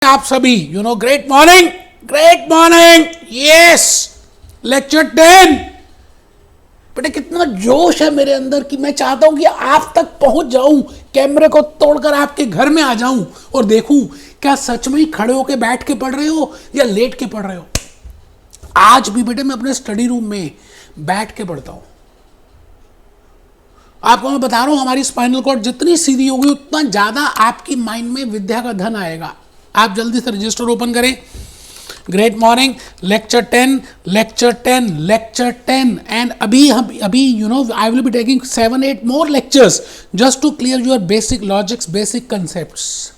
आप सभी great morning, great morning. Yes, lecture 10। बेटे कितना जोश है मेरे अंदर कि मैं चाहता हूं कि आप तक पहुंच जाऊं, कैमरे को तोड़कर आपके घर में आ जाऊं और देखूं क्या सच में ही खड़े होकर बैठ के पढ़ रहे हो या लेट के पढ़ रहे हो। आज भी बेटे मैं अपने स्टडी रूम में बैठ के पढ़ता हूं। आपको मैं बता रहा हूं, हमारी स्पाइनल कॉर्ड जितनी सीधी होगी उतना ज्यादा आपकी माइंड में विद्या का धन आएगा। आप जल्दी से रजिस्टर ओपन करें। Great morning, lecture 10, lecture 10, lecture 10। And अभी I will be taking 7-8 more lectures just to clear your basic logics, basic concepts.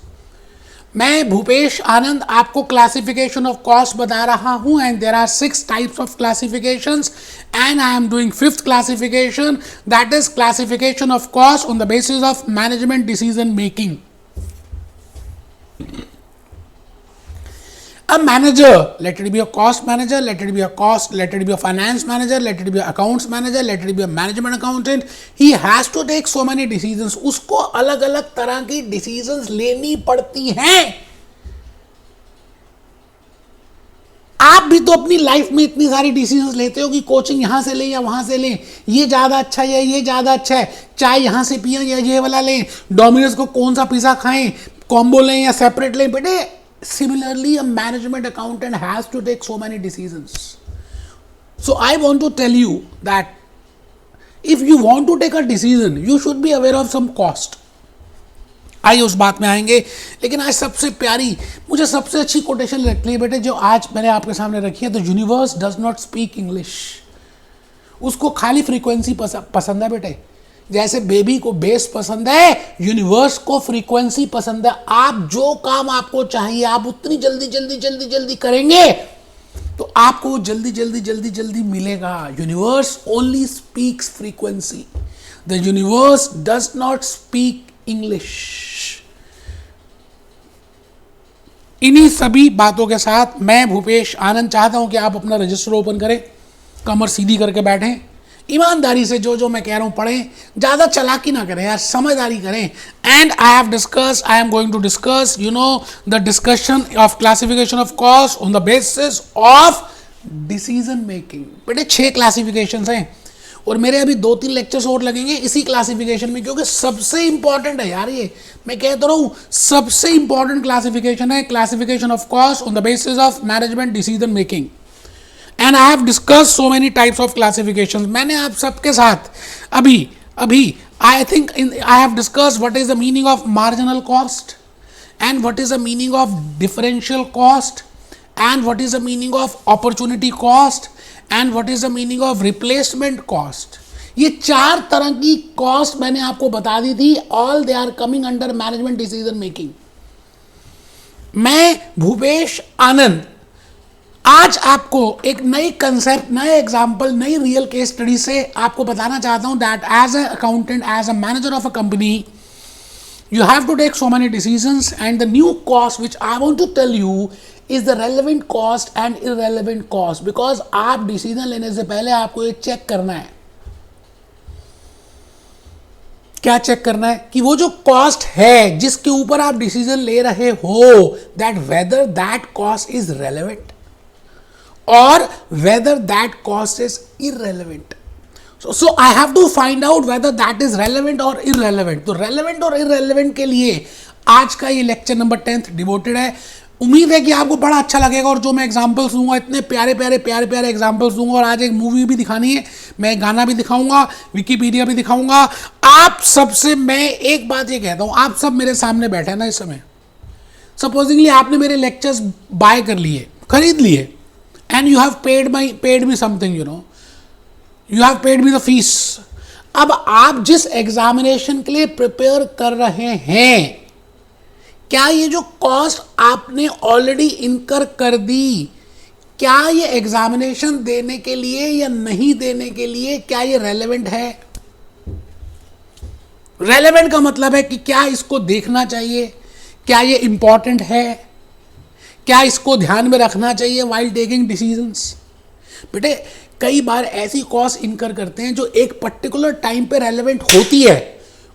मैं भूपेश आनंद आपको क्लासिफिकेशन ऑफ कॉस्ट बता रहा हूं and there are 6 types of classifications and I am doing 5th classification, that is classification of cost on the basis of management decision making. A manager, let it be a cost manager, let it be a finance manager, let it be a accounts manager, let it be a management accountant, he has to take so many decisions. उसको अलग अलग तरह की decisions लेनी पड़ती हैं। आप भी तो अपनी लाइफ में इतनी सारी डिसीजंस लेते हो कि कोचिंग यहां से लें या वहां से लें, ये ज्यादा अच्छा है या ये ज्यादा अच्छा है, चाय यहां से पिए या ये वाला लें, डोमिनोज को कौन सा पिज्जा खाएं, कॉम्बो लें या सेपरेट लें। बेटे similarly a management accountant has to take so many decisions. So I want to tell you that if you want to take a decision you should be aware of some cost. आइए उस बात में आएंगे, लेकिन आज सबसे प्यारी, मुझे सबसे अच्छी कोटेशन लगती है बेटे जो आज मैंने आपके सामने रखी है। The universe does not speak English. उसको खाली फ्रीक्वेंसी पसंद है बेटे। जैसे बेबी को बेस पसंद है, यूनिवर्स को फ्रीक्वेंसी पसंद है। आप जो काम आपको चाहिए आप उतनी जल्दी जल्दी जल्दी जल्दी करेंगे तो आपको वो जल्दी जल्दी जल्दी जल्दी मिलेगा। Universe only speaks frequency, the universe does not speak English. इन्हीं सभी बातों के साथ मैं भूपेश आनंद चाहता हूं कि आप अपना रजिस्टर ओपन करें, कमर सीधी करके बैठें, ईमानदारी से जो मैं कह रहा हूं पढ़ें, ज्यादा चालाकी ना करें यार, समझदारी करें। And I am going to discuss the discussion of classification of cost on the basis of decision making. बेटे 6 क्लासिफिकेशंस हैं और मेरे अभी 2-3 लेक्चर्स और लगेंगे इसी क्लासिफिकेशन में, क्योंकि सबसे इंपॉर्टेंट है यार। ये मैं कहता रहा हूं सबसे इंपॉर्टेंट क्लासिफिकेशन है, classification of cost on the basis of management decision making. And I have discussed so many types of classifications. मैंने आप सबके साथ अभी I think I have discussed what is the meaning of marginal cost and what is the meaning of differential cost and what is the meaning of opportunity cost and what is the meaning of replacement cost. ये 4 तरह की cost मैंने आपको बता दी थी। All they are coming under management decision making. मैं भूपेश आनंद आज आपको एक नई कंसेप्ट, नए एग्जाम्पल, नई रियल केस स्टडी से आपको बताना चाहता हूं that as a accountant, as a manager of a company, you have to take so many decisions and the new cost which I want to tell you is the relevant cost and irrelevant cost, because आप decision लेने से पहले आपको ये check करना है। क्या check करना है? कि वो जो कॉस्ट है जिसके ऊपर आप डिसीजन ले रहे हो, that whether that cost is relevant or whether that cost is irrelevant. So I have to find out whether that is relevant or irrelevant. तो relevant और irrelevant के लिए आज का ये लेक्चर नंबर 10th डिवोटेड है। उम्मीद है कि आपको बड़ा अच्छा लगेगा और जो मैं एग्जाम्पल्स दूंगा इतने प्यारे प्यारे एग्जाम्पल्स दूंगा। और आज एक मूवी भी दिखानी है, मैं गाना भी दिखाऊंगा, विकीपीडिया भी दिखाऊंगा। आप सबसे मैं एक बात ये कहता हूँ, आप सब मेरे सामने बैठे हैं ना इस समय, सपोजिंगली आपने मेरे लेक्चर्स बाय कर लिए, खरीद लिए, and you have paid me something, you have paid me the fees. अब आप जिस एग्जामिनेशन के लिए प्रिपेयर कर रहे हैं, क्या ये जो कॉस्ट आपने ऑलरेडी इनकर कर दी, क्या ये एग्जामिनेशन देने के लिए या नहीं देने के लिए, क्या ये रेलेवेंट है? रेलेवेंट का मतलब है कि क्या इसको देखना चाहिए, क्या ये इंपॉर्टेंट है, क्या इसको ध्यान में रखना चाहिए वाइल टेकिंग डिसीजंस। बेटे कई बार ऐसी कॉस्ट इनकर करते हैं जो एक पर्टिकुलर टाइम पे रेलेवेंट होती है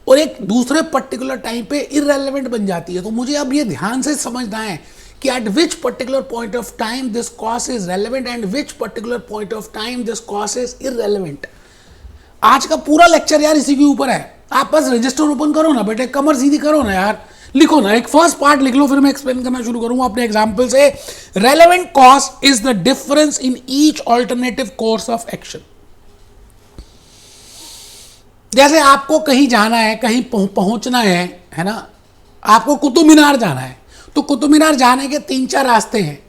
और एक दूसरे पर्टिकुलर टाइम पे इररेलेवेंट बन जाती है। तो मुझे अब ये ध्यान से समझना है कि eight which particular point of time this cost is relevant and which particular point of time this cost is irrelevant. आज का पूरा लेक्चर यार इसी के ऊपर है। आप बस रजिस्टर ओपन करो ना बेटे, कमर सीधी करो ना यार, लिखो ना, एक फर्स्ट पार्ट लिख लो, फिर मैं एक्सप्लेन करना शुरू करूंगा अपने एग्जांपल से। Relevant cost is the difference in each alternative course of action. जैसे आपको कहीं जाना है, कहीं पहुंचना है ना, आपको कुतुब मीनार जाना है, तो कुतुब मीनार जाने के 3-4 रास्ते हैं।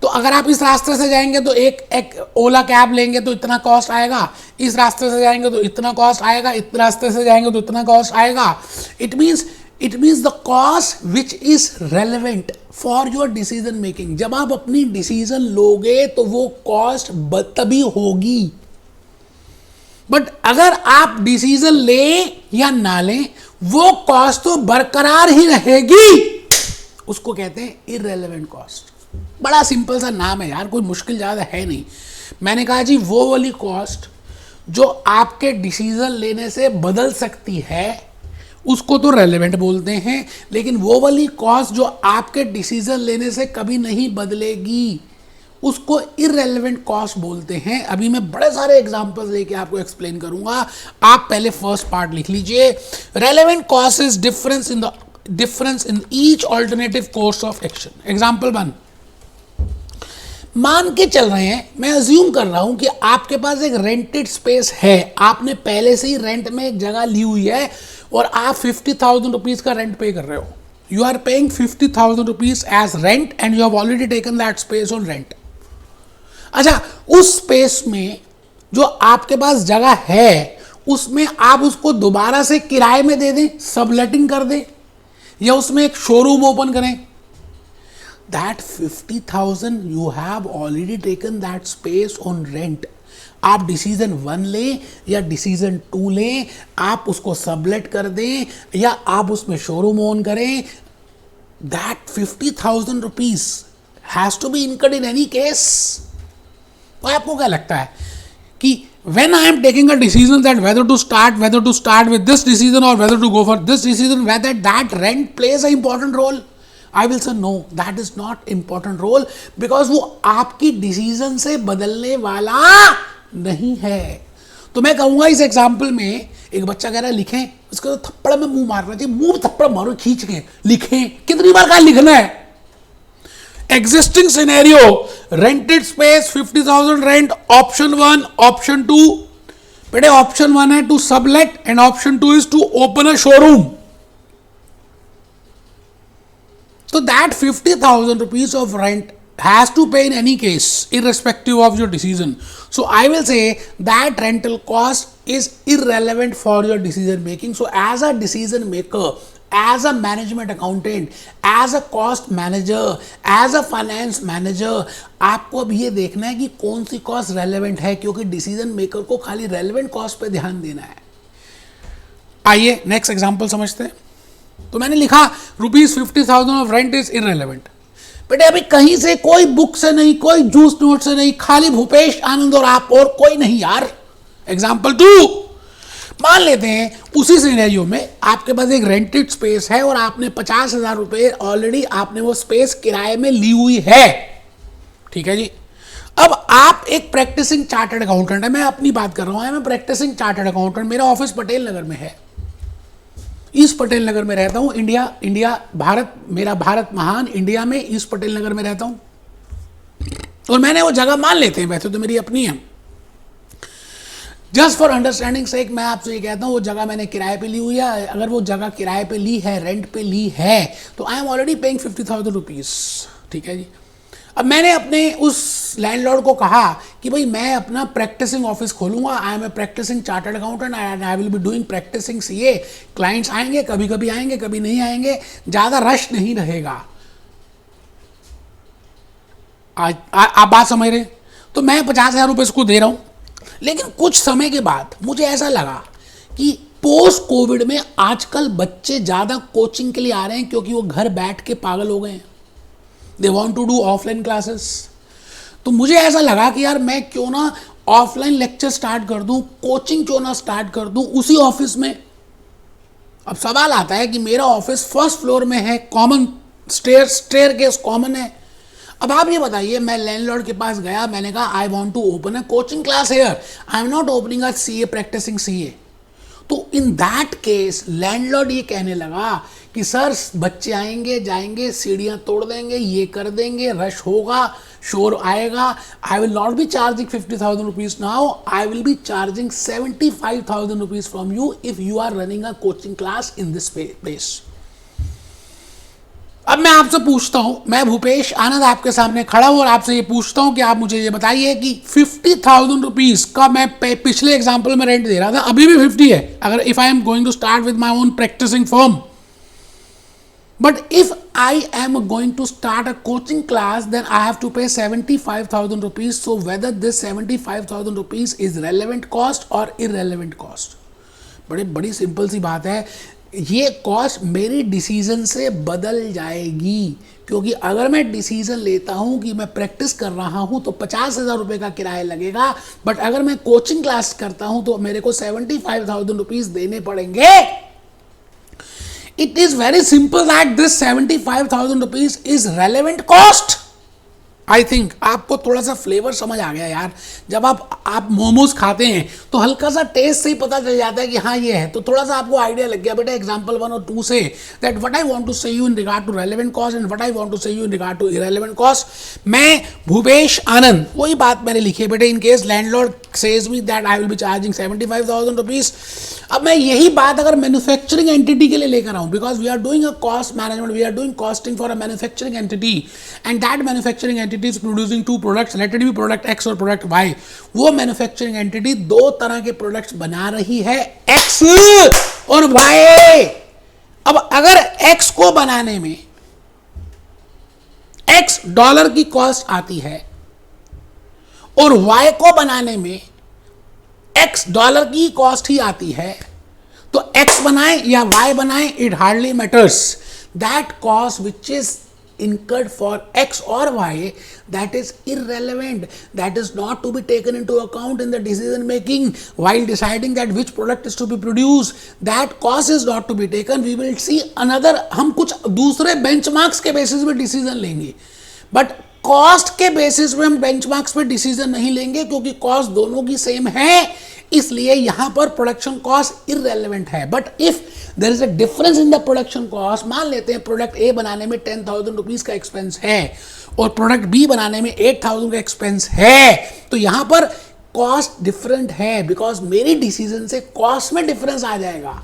तो अगर आप इस रास्ते से जाएंगे तो एक ओला कैब लेंगे तो इतना कॉस्ट आएगा, इस रास्ते से जाएंगे तो इतना कॉस्ट आएगा, इस रास्ते से जाएंगे तो इतना कॉस्ट आएगा। It means the cost which is relevant for your decision making. जब आप अपनी डिसीजन लोगे तो वो कॉस्ट तभी होगी। बट अगर आप डिसीजन लें या ना लें, वो कॉस्ट तो बरकरार ही रहेगी। उसको कहते हैं इररेलेवेंट कॉस्ट। बड़ा सिंपल सा नाम है यार, कोई मुश्किल ज़्यादा है नहीं। मैंने कहा जी वो वाली कॉस्ट जो आपके डिसीजन लेने से बदल सकती है उसको तो रेलेवेंट बोलते हैं, लेकिन वो वाली कॉस्ट जो आपके डिसीजन लेने से कभी नहीं बदलेगी उसको इररेलेवेंट कॉस्ट बोलते हैं। अभी मैं बड़े सारे एग्जांपल्स लेके आपको एक्सप्लेन करूंगा। आप पहले फर्स्ट पार्ट लिख लीजिए। Relevant cost is difference in each alternative course of action. Example 1, मान के चल रहे हैं, मैं अज्यूम कर रहा हूं कि आपके पास एक रेंटेड स्पेस है, आपने पहले से ही रेंट में एक जगह ली हुई है और आप 50,000 रुपीज का रेंट पे कर रहे हो। You are paying 50,000 rupees as rent and you have already taken that space on rent. अच्छा, उस स्पेस में जो आपके पास जगह है उसमें आप उसको दोबारा से किराए में दे दें, सबलेटिंग कर दें, या उसमें एक शोरूम ओपन करें। That 50,000 you have already taken that space on rent. आप डिसीजन 1 लें या डिसीजन 2 लें, आप उसको सबलेट कर दें या आप उसमें शोरूम ओन करें, that 50,000 rupees has to be incurred in any case. तो आपको क्या लगता है कि when I am taking a decision that whether to start with this decision or whether to go for this decision, whether that rent plays an important role? I will say no, that is not important role, because वो आपकी decision से बदलने वाला नहीं है। तो मैं कहूंगा इस एग्जाम्पल में एक बच्चा कह रहा है लिखें, उसको तो थप्पड़ में मुंह मारना चाहिए, मुंह थप्पड़ मारो खींच के, लिखें। कितनी बार कहा लिखना है? Existing scenario, rented space 50,000 rent, option 1, option 2। बेटे ऑप्शन 1 है to sublet and option 2 is to open a showroom. So that 50,000 rupees of rent has to pay in any case, irrespective of your decision. So I will say that rental cost is irrelevant for your decision making. So as a decision maker, as a management accountant, as a cost manager, as a finance manager, आपको अब ये देखना है कि कौन सी cost relevant है, क्योंकि decision maker को खाली रेलेवेंट कॉस्ट पे ध्यान देना है। आइए नेक्स्ट एग्जांपल समझते हैं। तो मैंने लिखा ₹50,000 ऑफ रेंट इज इररेलेवेंट। बेटे अभी कहीं से कोई बुक से नहीं, कोई जूस नोट से नहीं, खाली भूपेश आनंद और आप, और कोई नहीं यार। एग्जाम्पल 2, मान लेते हैं उसी सिनेरियो में आपके पास एक रेंटेड स्पेस है और आपने 50,000 रुपए ऑलरेडी आपने वो स्पेस किराए में ली हुई है। ठीक है जी। अब आप एक प्रैक्टिसिंग चार्टर्ड अकाउंटेंट है, मैं अपनी बात कर रहा हूं, मैं प्रैक्टिसिंग चार्टर्ड अकाउंटेंट, मेरा ऑफिस पटेल नगर में है, ईस्ट पटेल नगर में रहता हूँ। इंडिया भारत, मेरा भारत महान, इंडिया में ईस्ट पटेल नगर में रहता हूँ। और मैंने वो जगह, मान लेते हैं वैसे तो मेरी अपनी है, जस्ट फॉर अंडरस्टैंडिंग सेक मैं आपसे ये कहता हूँ वो जगह मैंने किराए पे ली हुई है। अगर वो जगह किराए पे ली है, रेंट पे ली है, तो I am already paying 50,000 rupees. ठीक है जी। अब मैंने अपने उस लैंडलॉर्ड को कहा कि भाई मैं अपना प्रैक्टिसिंग ऑफिस खोलूंगा, I am a practising chartered accountant and I will be doing practising CA. Clients आएंगे, कभी कभी आएंगे, कभी नहीं आएंगे, ज़्यादा रश नहीं रहेगा। आप बात समझ रहे? तो मैं 50,000 रुपये इसको दे रहा हूँ, लेकिन कुछ समय के बाद मुझे ऐसा लगा कि पोस्ट कोविड में आजकल बच्चे ज़्यादा कोचिंग के लिए आ रहे हैं क्योंकि वो घर बैठ के पागल हो गए हैं। They want to do offline classes. तो मुझे ऐसा लगा कि यार मैं क्यों ना ऑफलाइन लेक्चर स्टार्ट कर दूं, कोचिंग क्यों ना स्टार्ट कर दूं उसी ऑफिस में। अब सवाल आता है कि मेरा ऑफिस फर्स्ट फ्लोर में है, common stair staircase common है। अब आप ये बताइए, मैं लैंडलॉर्ड के पास गया, मैंने कहा I want to open a coaching class here, I am not opening a CA practising CA. तो इन दैट केस लैंडलॉर्ड ये कहने लगा कि सर बच्चे आएंगे जाएंगे, सीढ़ियां तोड़ देंगे, ये कर देंगे, रश होगा, शोर आएगा, I will not be charging 50,000 rupees now, I will be charging 75,000 rupees from you if you are running a coaching class in this place. अब मैं आपसे पूछता हूं, मैं भूपेश आनंद आपके सामने खड़ा हूं और आपसे ये पूछता हूं कि आप मुझे ये बताइए कि 50,000 रुपीज का मैं पिछले एग्जाम्पल में रेंट दे रहा था, अभी भी 50 है, अगर if I am going to start with my own practising firm, but if I am going to start a coaching class, then I have to pay 75,000 rupees. So whether this 75,000 rupees is relevant cost or irrelevant cost, बड़ी simple सी बात है, ये cost मेरी decision से बदल जाएगी, क्योंकि अगर मैं डिसीजन लेता हूं कि मैं प्रैक्टिस कर रहा हूं तो 50,000 रुपये का किराया लगेगा, बट अगर मैं कोचिंग क्लास करता हूं तो मेरे को 75,000 रुपीज देने पड़ेंगे। It is very simple that this 75,000 rupees is relevant cost. I think आपको थोड़ा सा फ्लेवर समझ आ गया यार। जब आप मोमोज खाते हैं तो हल्का सा टेस्ट से ही पता चल जाता है कि हाँ ये है, तो थोड़ा सा आपको आइडिया लग गया बेटा एग्जांपल 1 और 2 से that what I want to say you in regard to relevant cost and what I want to say you in regard to irrelevant cost. मैं भूपेश आनंद, वही बात मैंने लिखी है बेटे, in case landlord says me that I will be charging 75,000 rupees. अब मैं यही बात अगर मैन्युफैक्चरिंग एंटिटी के लिए लेकर आऊँ, because we are doing a cost management, we are doing costing for a manufacturing entity and that manufacturing entity is producing 2 products, let it be product X और प्रोडक्ट वाई। वो manufacturing entity 2 तरह के products बना रही है, x और Y. अब अगर एक्स को बनाने में एक्स डॉलर की कॉस्ट आती है और वाई को बनाने में एक्स डॉलर की कॉस्ट ही आती है, तो एक्स बनाए या वाई बनाए, it hardly matters, that cost which is incurred for x or y, that is irrelevant, that is not to be taken into account in the decision making while deciding that which product is to be produced, that cost is not to be taken. We will see another, हम कुछ दूसरे benchmarks के basis पे decision लेंगे, but cost के basis पे हम benchmarks पे डिसीजन नहीं लेंगे, क्योंकि कॉस्ट दोनों की सेम है, इसलिए यहां पर प्रोडक्शन कॉस्ट इररेलेवेंट है। But if there is a difference in the production cost, मान लेते हैं प्रोडक्ट ए बनाने में 10,000 रुपीज का एक्सपेंस है और प्रोडक्ट बी बनाने में 8,000 का एक्सपेंस है, तो यहां पर कॉस्ट डिफरेंट है, बिकॉज मेरी डिसीजन से कॉस्ट में डिफरेंस आ जाएगा।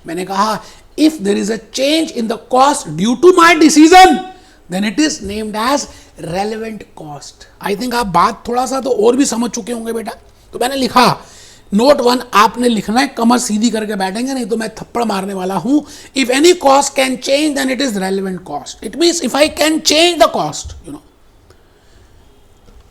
मैंने कहा if there is a change in the cost due to my decision, then it is named as relevant cost. I think आप बात थोड़ा सा तो और भी समझ चुके होंगे बेटा। तो मैंने लिखा नोट 1 आपने लिखना है, कमर सीधी करके बैठेंगे नहीं तो मैं थप्पड़ मारने वाला हूं। If any cost can change then it is relevant cost, it means if I can change the cost, you know,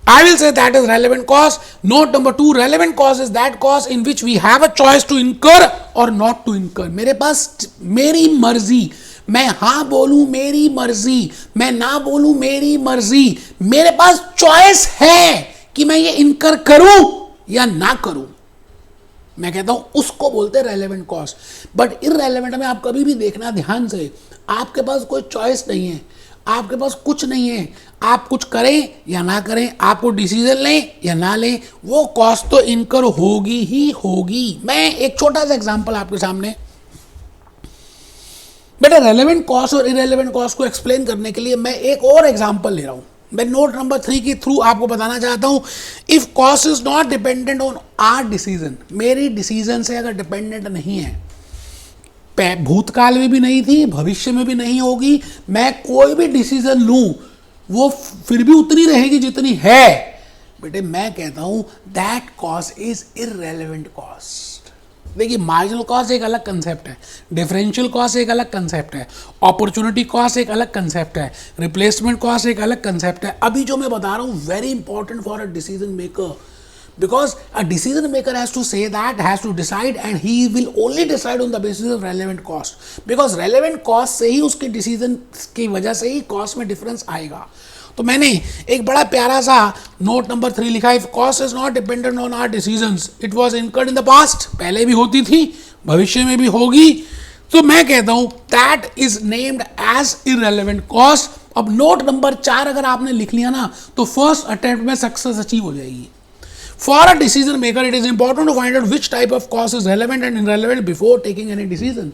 I will say that is relevant cost. Note number 2, relevant cost is that cost in which we have a choice to incur or not to incur. मेरे पास मेरी मर्जी, मैं हाँ बोलूं मेरी मर्जी, मैं ना बोलूं मेरी मर्जी, मेरे पास चॉइस है कि मैं ये इनकर करूं या ना करूं। मैं कहता हूं उसको बोलते हैं रेलेवेंट कॉस्ट। बट इररेलेवेंट में आप कभी भी देखना ध्यान से, आपके पास कोई चॉइस नहीं है, आपके पास कुछ नहीं है, आप कुछ करें या ना करें, आपको डिसीजन लें या ना लें, वो कॉस्ट तो इनकर होगी ही होगी। मैं एक छोटा सा एग्जांपल आपके सामने, बेटा रेलेवेंट कॉस्ट और इररेलेवेंट कॉस्ट को एक्सप्लेन करने के लिए मैं एक और एग्जांपल ले रहा हूं। मैं नोट नंबर 3 के थ्रू आपको बताना चाहता हूं, if cost is not dependent on our decision, मेरी डिसीजन से अगर डिपेंडेंट नहीं है, भूतकाल में भी नहीं थी, भविष्य में भी नहीं होगी, मैं कोई भी डिसीजन लूं वो फिर भी उतनी रहेगी जितनी है, बेटे मैं कहता हूं that cost is irrelevant cost. देखिए मार्जिनल कॉस्ट एक अलग कंसेप्ट है, डिफरेंशियल कॉस्ट एक अलग कंसेप्ट है, अपॉर्चुनिटी कॉस्ट एक अलग कंसेप्ट है, रिप्लेसमेंट कॉस्ट एक अलग कंसेप्ट है। अभी जो मैं बता रहा हूं very important for a decision maker, because a decision maker has to say that, has to decide, and he will only decide on the basis of relevant cost, because relevant cost से ही उसके decision की वजह से ही cost में difference आएगा। तो मैंने एक बड़ा प्यारा सा नोट नंबर 3 लिखा, if cost is not dependent on our decisions, it was incurred in the past, पहले भी होती थी भविष्य में भी होगी, तो मैं कहता हूं that is named as irrelevant cost. अब नोट नंबर 4 अगर आपने लिख लिया ना तो फर्स्ट अटेम्प्ट में सक्सेस अचीव हो जाएगी। For a decision maker it is important to find out which type of cost is relevant and irrelevant before taking any decision.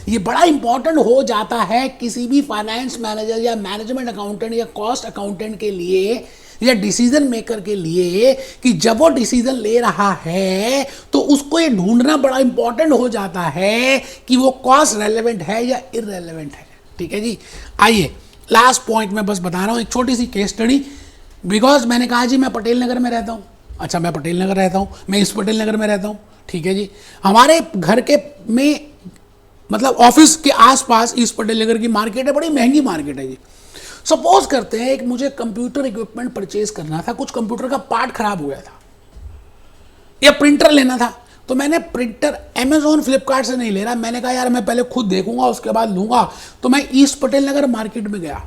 ये बड़ा इंपॉर्टेंट हो जाता है किसी भी फाइनेंस मैनेजर या मैनेजमेंट अकाउंटेंट या कॉस्ट अकाउंटेंट के लिए या डिसीजन मेकर के लिए कि जब वो डिसीजन ले रहा है तो उसको ये ढूंढना बड़ा इंपॉर्टेंट हो जाता है कि वो कॉस्ट रेलेवेंट है या इररेलेवेंट है। ठीक है जी, आइए लास्ट पॉइंट में बस बता रहा हूं एक छोटी सी केस स्टडी। बिकॉज मैंने कहा जी मैं पटेल नगर में रहता हूं, अच्छा मैं पटेल नगर रहता हूं, मैं इस पटेल नगर में रहता हूं, ठीक है जी। हमारे घर के में मतलब ऑफिस के आसपास ईस्ट पटेल नगर की मार्केट है, बड़ी महंगी मार्केट है जी। सपोज करते हैं एक मुझे कंप्यूटर इक्विपमेंट परचेज करना था, कुछ कंप्यूटर का पार्ट खराब हो गया था या प्रिंटर लेना था, तो मैंने प्रिंटर अमेजोन फ्लिपकार्ट से नहीं ले रहा, मैंने कहा यार मैं पहले खुद देखूंगा उसके बाद लूंगा। तो मैं ईस्ट पटेल नगर मार्केट में गया,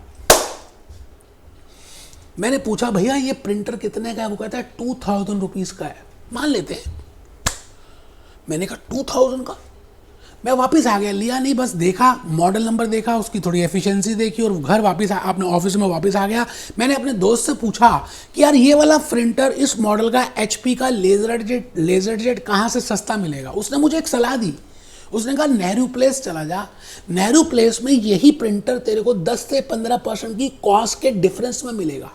मैंने पूछा भैया ये प्रिंटर कितने का है? वो कहता है 2000 रुपीज का है। मान लेते हैं, मैंने कहा 2000 का। मैं वापस आ गया, लिया नहीं, बस देखा, मॉडल नंबर देखा, उसकी थोड़ी एफिशिएंसी देखी और घर वापस अपने ऑफिस में वापस आ गया। मैंने अपने दोस्त से पूछा कि यार ये वाला प्रिंटर इस मॉडल का HP का लेजर जेट कहाँ से सस्ता मिलेगा? उसने मुझे एक सलाह दी, उसने कहा नेहरू प्लेस चला जा, नेहरू प्लेस में यही प्रिंटर तेरे को 10 से 15% की कॉस्ट के डिफरेंस में मिलेगा।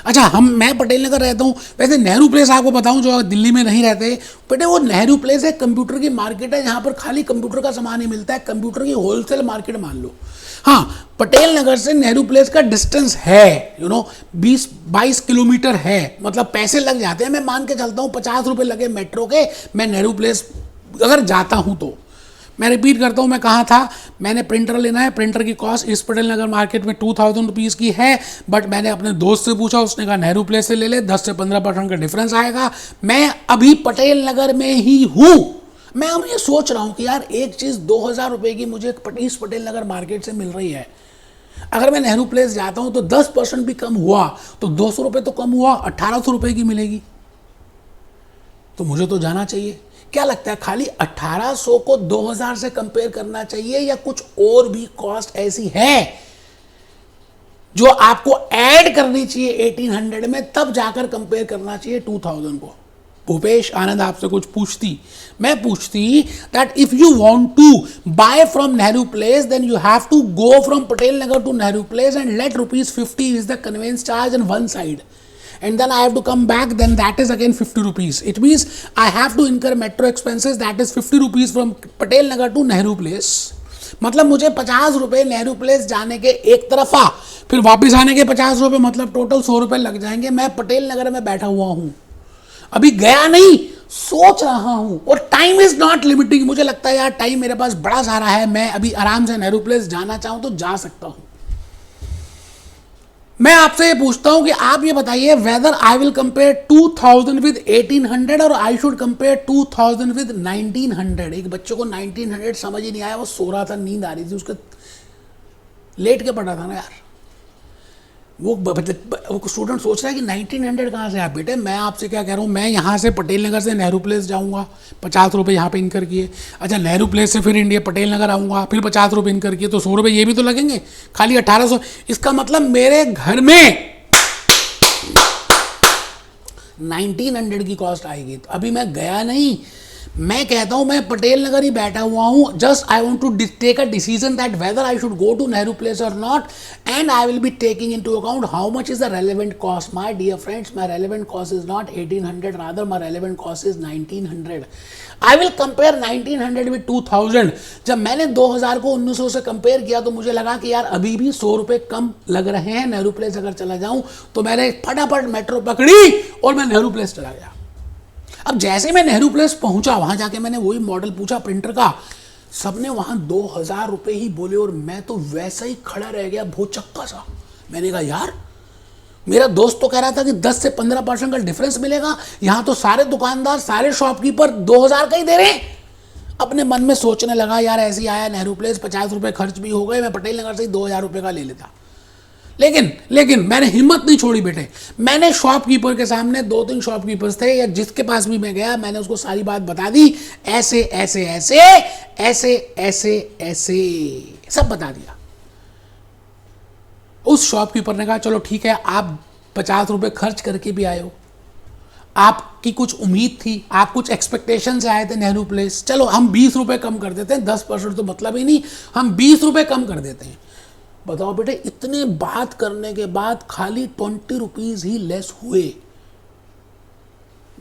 अच्छा मैं पटेल नगर रहता हूँ, वैसे नेहरू प्लेस आपको बताऊँ जो दिल्ली में नहीं रहते बेटे, वो नेहरू प्लेस एक कंप्यूटर की मार्केट है जहाँ पर खाली कंप्यूटर का सामान ही मिलता है, कंप्यूटर की होलसेल मार्केट मान लो। हाँ, पटेल नगर से नेहरू प्लेस का डिस्टेंस है 20-22 किलोमीटर है, मतलब पैसे लग जाते हैं। मैं मान के चलता हूँ 50 रुपये लगे मेट्रो के, मैं नेहरू प्लेस अगर जाता हूँ तो। मैं रिपीट करता हूँ मैं कहाँ था, मैंने प्रिंटर लेना है, प्रिंटर की कॉस्ट इस पटेल नगर मार्केट में 2000 रुपीज़ की है, बट मैंने अपने दोस्त से पूछा, उसने कहा नेहरू प्लेस से ले ले, 10 से 15% का डिफरेंस आएगा। मैं अभी पटेल नगर में ही हूँ। मैं अब ये सोच रहा हूँ कि यार एक चीज़ 2000 रुपये की मुझे इस पटेल नगर मार्केट से मिल रही है, अगर मैं नेहरू प्लेस जाता हूँ तो 10% भी कम हुआ तो 200 रुपये तो कम हुआ, 1800 रुपये की मिलेगी, तो मुझे तो जाना चाहिए। क्या लगता है खाली 1800 को 2000 से कंपेयर करना चाहिए या कुछ और भी कॉस्ट ऐसी है जो आपको ऐड करनी चाहिए 1800 में, तब जाकर कंपेयर करना चाहिए 2000 को? भूपेश आनंद आपसे कुछ पूछती, मैं पूछती that if you want to buy from Nehru place then you have to go from Patel Nagar to Nehru place and let ₹50 is the conveyance charge on one side, and then I have to come back, then that is again 50 rupees. It means I have to incur metro expenses, that is 50 rupees from Patel Nagar to Nehru Place. मतलब मुझे 50 रुपये Nehru place जाने के एक तरफा, फिर वापस आने के 50 रुपये, मतलब टोटल 100 रुपये लग जाएंगे। मैं पटेल नगर में बैठा हुआ हूँ, अभी गया नहीं, सोच रहा हूँ, और टाइम इज नॉट लिमिटिंग। मुझे लगता है यार टाइम मेरे पास बड़ा सारा है, मैं अभी आराम से नेहरू प्लेस जाना चाहूँ तो जा सकता हूँ। मैं आपसे ये पूछता हूं कि आप ये बताइए whether I will compare 2000 with 1800 और आई शुड कंपेयर 2000 विद 1900। एक बच्चे को 1900 समझ ही नहीं आया, वो सो रहा था, नींद आ रही थी उसके, लेट के पढ़ा था ना यार। वो स्टूडेंट सोच रहा है कि 1900 कहाँ से आया? बेटे मैं आपसे क्या कह रहा हूँ, मैं यहाँ से पटेल नगर से नेहरू प्लेस जाऊँगा, 50 रुपये यहाँ पे इनकर किए, अच्छा नेहरू प्लेस से फिर इंडिया पटेल नगर आऊँगा, फिर 50 रुपये इनकर किए, तो 100 रुपये ये भी तो लगेंगे, खाली 1800। इसका मतलब मेरे घर में 1900 की कॉस्ट आएगी। तो अभी मैं गया नहीं, मैं कहता हूं मैं पटेल नगर ही बैठा हुआ हूं, just I want to take a decision that whether I should go to Nehru Place और not, and I will be taking into account how much is the relevant cost. My dear friends, my relevant cost is not 1800, rather my relevant cost is 1900। I will compare 1900 with 2000। जब मैंने 2000 को 1900 से compare किया तो मुझे लगा कि यार अभी भी 100 रुपये कम लग रहे हैं, नेहरू प्लेस अगर चला जाऊं तो मैंने फटाफट मेट्रो पकड़ी और मैं नेहरू प्लेस चला गया। अब जैसे मैं नेहरू प्लेस पहुंचा, वहां जाके मैंने वही मॉडल पूछा प्रिंटर का, सबने वहां 2000 रुपये ही बोले और मैं तो वैसा ही खड़ा रह गया भौचक्का सा। मैंने कहा यार मेरा दोस्त तो कह रहा था कि 10 से 15% का डिफरेंस मिलेगा, यहां तो सारे दुकानदार सारे शॉपकीपर 2000 का ही दे रहे हैं। अपने मन में सोचने लगा यार ऐसे ही आया नेहरू प्लेस, 50 रुपये खर्च भी हो गए, मैं पटेल नगर से ही 2000 रुपये का ले लेता। लेकिन मैंने हिम्मत नहीं छोड़ी बेटे। मैंने शॉपकीपर के सामने 2-3 शॉपकीपर्स थे या जिसके पास भी मैं गया, मैंने उसको सारी बात बता दी, ऐसे ऐसे ऐसे ऐसे ऐसे ऐसे सब बता दिया। उस शॉपकीपर ने कहा चलो ठीक है, आप 50 रुपये खर्च करके भी आए हो, आपकी कुछ उम्मीद थी, आप कुछ एक्सपेक्टेशन से आए थे नेहरू प्लेस, चलो हम 20 रुपये कम कर देते हैं, 10% तो मतलब ही नहीं, हम 20 रुपये कम कर देते हैं। बताओ बेटे, इतने बात करने के बाद खाली 20 रुपीज़ ही लेस हुए।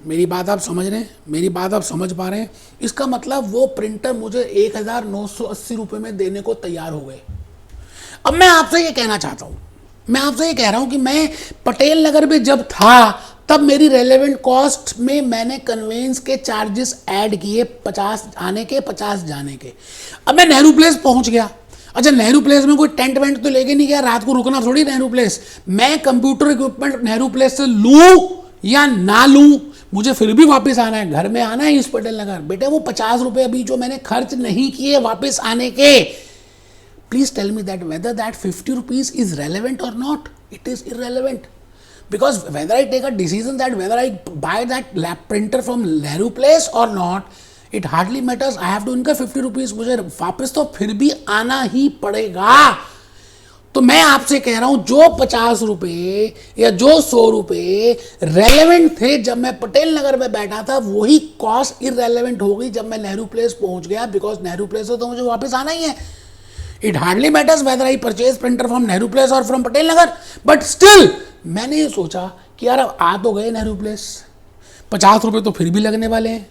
मेरी बात आप समझ रहे हैं? मेरी बात आप समझ पा रहे हैं? इसका मतलब वो प्रिंटर मुझे 1980 रुपये में देने को तैयार हो गए। अब मैं आपसे ये कहना चाहता हूँ, मैं आपसे ये कह रहा हूँ कि मैं पटेल नगर में जब था तब मेरी रेलेवेंट कॉस्ट में मैंने कन्वेंस के चार्जेस ऐड किए, 50 आने के 50 जाने के। अब मैं नेहरू प्लेस पहुंच गया। अच्छा, नेहरू प्लेस में कोई टेंट वेंट तो लेके नहीं गया, रात को रुकना थोड़ी नेहरू प्लेस। मैं कंप्यूटर इक्विपमेंट नेहरू प्लेस से लूँ या ना लूँ, मुझे फिर भी वापस आना है, घर में आना है इस पटेल नगर। बेटे वो 50 रुपये अभी जो मैंने खर्च नहीं किए वापस आने के, please tell me that whether that 50 rupees is relevant or not. It is irrelevant, because whether I take a decision that whether I buy that lap printer from Nehru Place or not, it hardly matters. I have to incur 50 rupees. मुझे वापस तो फिर भी आना ही पड़ेगा। तो मैं आपसे कह रहा हूं, जो 50 रुपये या जो 100 रुपये रेलेवेंट थे जब मैं पटेल नगर में बैठा था, वही कॉस्ट इररेलेवेंट हो गई जब मैं नेहरू प्लेस पहुंच गया, बिकॉज नेहरू प्लेस से तो मुझे वापस आना ही है। It hardly matters whether I purchase printer from Nehru Place or from Patel Nagar, but still मैंने ये सोचा कि यार अब आ तो गए नेहरू प्लेस, 50 रुपये तो फिर भी लगने वाले हैं,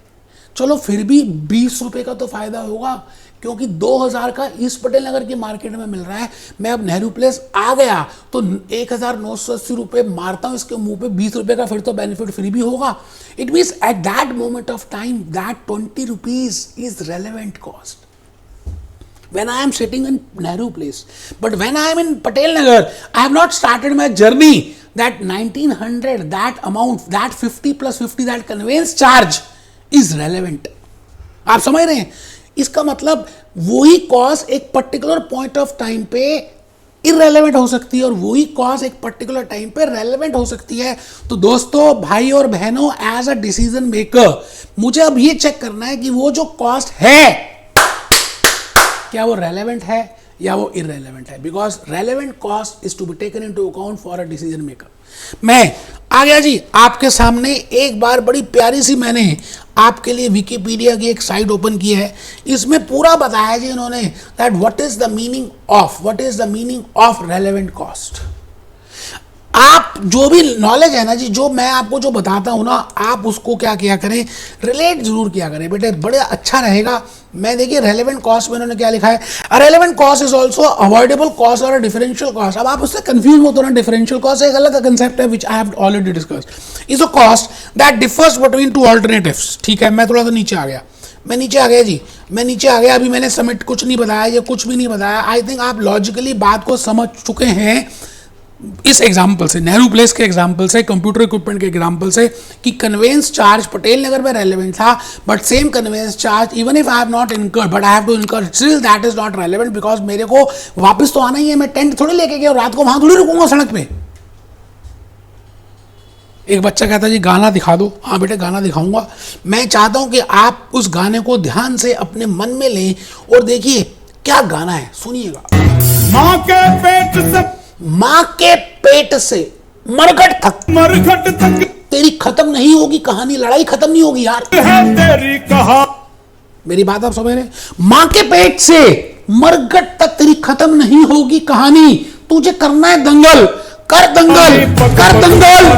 चलो फिर भी 20 रुपये का तो फायदा होगा, क्योंकि 2000 का इस पटेल नगर की मार्केट में मिल रहा है। मैं अब नेहरू प्लेस आ गया तो 1980 रुपये मारता हूँ इसके मुंह पे, 20 रुपये का फिर तो बेनिफिट फ्री भी होगा। It means at that moment of time that 20 rupees is relevant cost when I am sitting in Nehru Place. But when I am in Patel Nagar, I have not started my journey. That 1900, that amount, that 50 plus 50, that conveyance charge is relevant. आप समझ रहे हैं? इसका मतलब वही cost एक particular point of time पे irrelevant हो सकती है और वही कॉस्ट एक पर्टिकुलर टाइम पे रेलेवेंट हो सकती है। तो दोस्तों, भाई और बहनों, एज अ डिसीजन मेकर मुझे अब ये चेक करना है कि वो जो कॉस्ट है क्या वो रेलेवेंट है या वो इररेलेवेंट है, because relevant cost is to be taken into account for a decision maker. मैं आ गया जी आपके सामने, एक बार बड़ी प्यारी सी मैंने आपके लिए विकिपीडिया की एक साइट ओपन की है, इसमें पूरा बताया जी इन्होंने that what is the meaning of relevant cost. आप जो भी नॉलेज है ना जी, जो मैं आपको जो बताता हूं ना, आप उसको क्या किया करें, रिलेट जरूर किया करें बेटे, बड़े अच्छा रहेगा। मैं देखिए रेलेवेंट कॉस्ट में इन्होंने क्या लिखा है, relevant cost is also avoidable cost और डिफरेंशियल कॉस्ट। अब आप उससे कंफ्यूज मत होना, डिफरेंशियल कॉस्ट एक अलग कंसेप्ट है which I have already discussed. Is a cost that differs between two alternatives. ठीक है, मैं थोड़ा सा नीचे आ गया, मैं नीचे आ गया। अभी मैंने समिट कुछ नहीं बताया, ये कुछ भी नहीं बताया। आई थिंक आप लॉजिकली बात को समझ चुके हैं इस एग्जाम्पल से, नेहरू प्लेस के एग्जाम्पल से, कंप्यूटर इक्विपमेंट के एग्जाम्पल से, कि कन्वेंस चार्ज पटेल नगर में रेलेवेंट था, but same conveyance charge even if I have not incurred but I have to incur, still that is not relevant, because मेरे को वापस तो आना ही है। मैं टेंट थोड़ी लेके गया और रात को वहां थोड़ी रुकूंगा सड़क पे। एक बच्चा कहता है जी गाना दिखा दो। हाँ बेटे, गाना दिखाऊंगा। मैं चाहता हूं कि आप उस गाने को ध्यान से अपने मन में लें और देखिए क्या गाना है, सुनिएगा। माँ के पेट से मरघट तक तेरी खत्म नहीं होगी कहानी, लड़ाई खत्म नहीं होगी यार, तेरी कहा। मेरी बात आप समझ रहे हैं? माँ के पेट से मरघट तक तेरी खत्म नहीं होगी कहानी, तुझे करना है दंगल, कर दंगल, कर दंगल,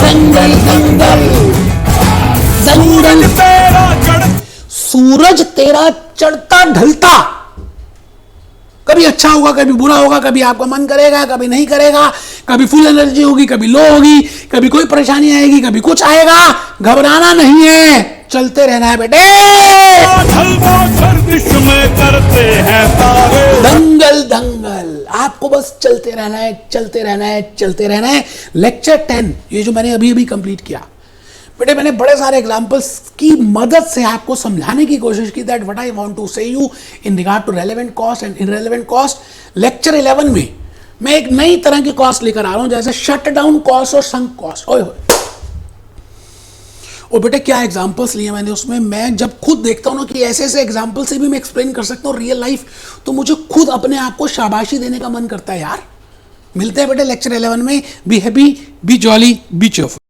दंगल दंगल दंगल। सूरज तेरा चढ़ता ढलता, कभी अच्छा होगा, कभी बुरा होगा, कभी आपका मन करेगा, कभी नहीं करेगा, कभी फुल एनर्जी होगी, कभी लो होगी, कभी कोई परेशानी आएगी, कभी कुछ आएगा। घबराना नहीं है, चलते रहना है बेटे। दंगल दंगल, आपको बस चलते रहना है, चलते रहना है, चलते रहना है। लेक्चर 10 ये जो मैंने अभी अभी कंप्लीट किया, बेटे मैंने बड़े सारे एग्जांपल्स की मदद से आपको समझाने की कोशिश की that what I want to say you in regard to relevant cost and irrelevant cost. Lecture 11 में मैं एक नई तरह की कॉस्ट लेकर आ रहा हूं, जैसे शट डाउन कॉस्ट और संक कॉस्ट। ओए और बेटे क्या एग्जांपल्स लिए मैंने उसमें, मैं जब खुद देखता हूं ना कि ऐसे ऐसे एग्जांपल से भी मैं एक्सप्लेन कर सकता हूं रियल लाइफ, तो मुझे खुद अपने आप को शाबाशी देने का मन करता है यार। मिलते हैं बेटे लेक्चर 11 में। Be happy, B jolly, B cheerful.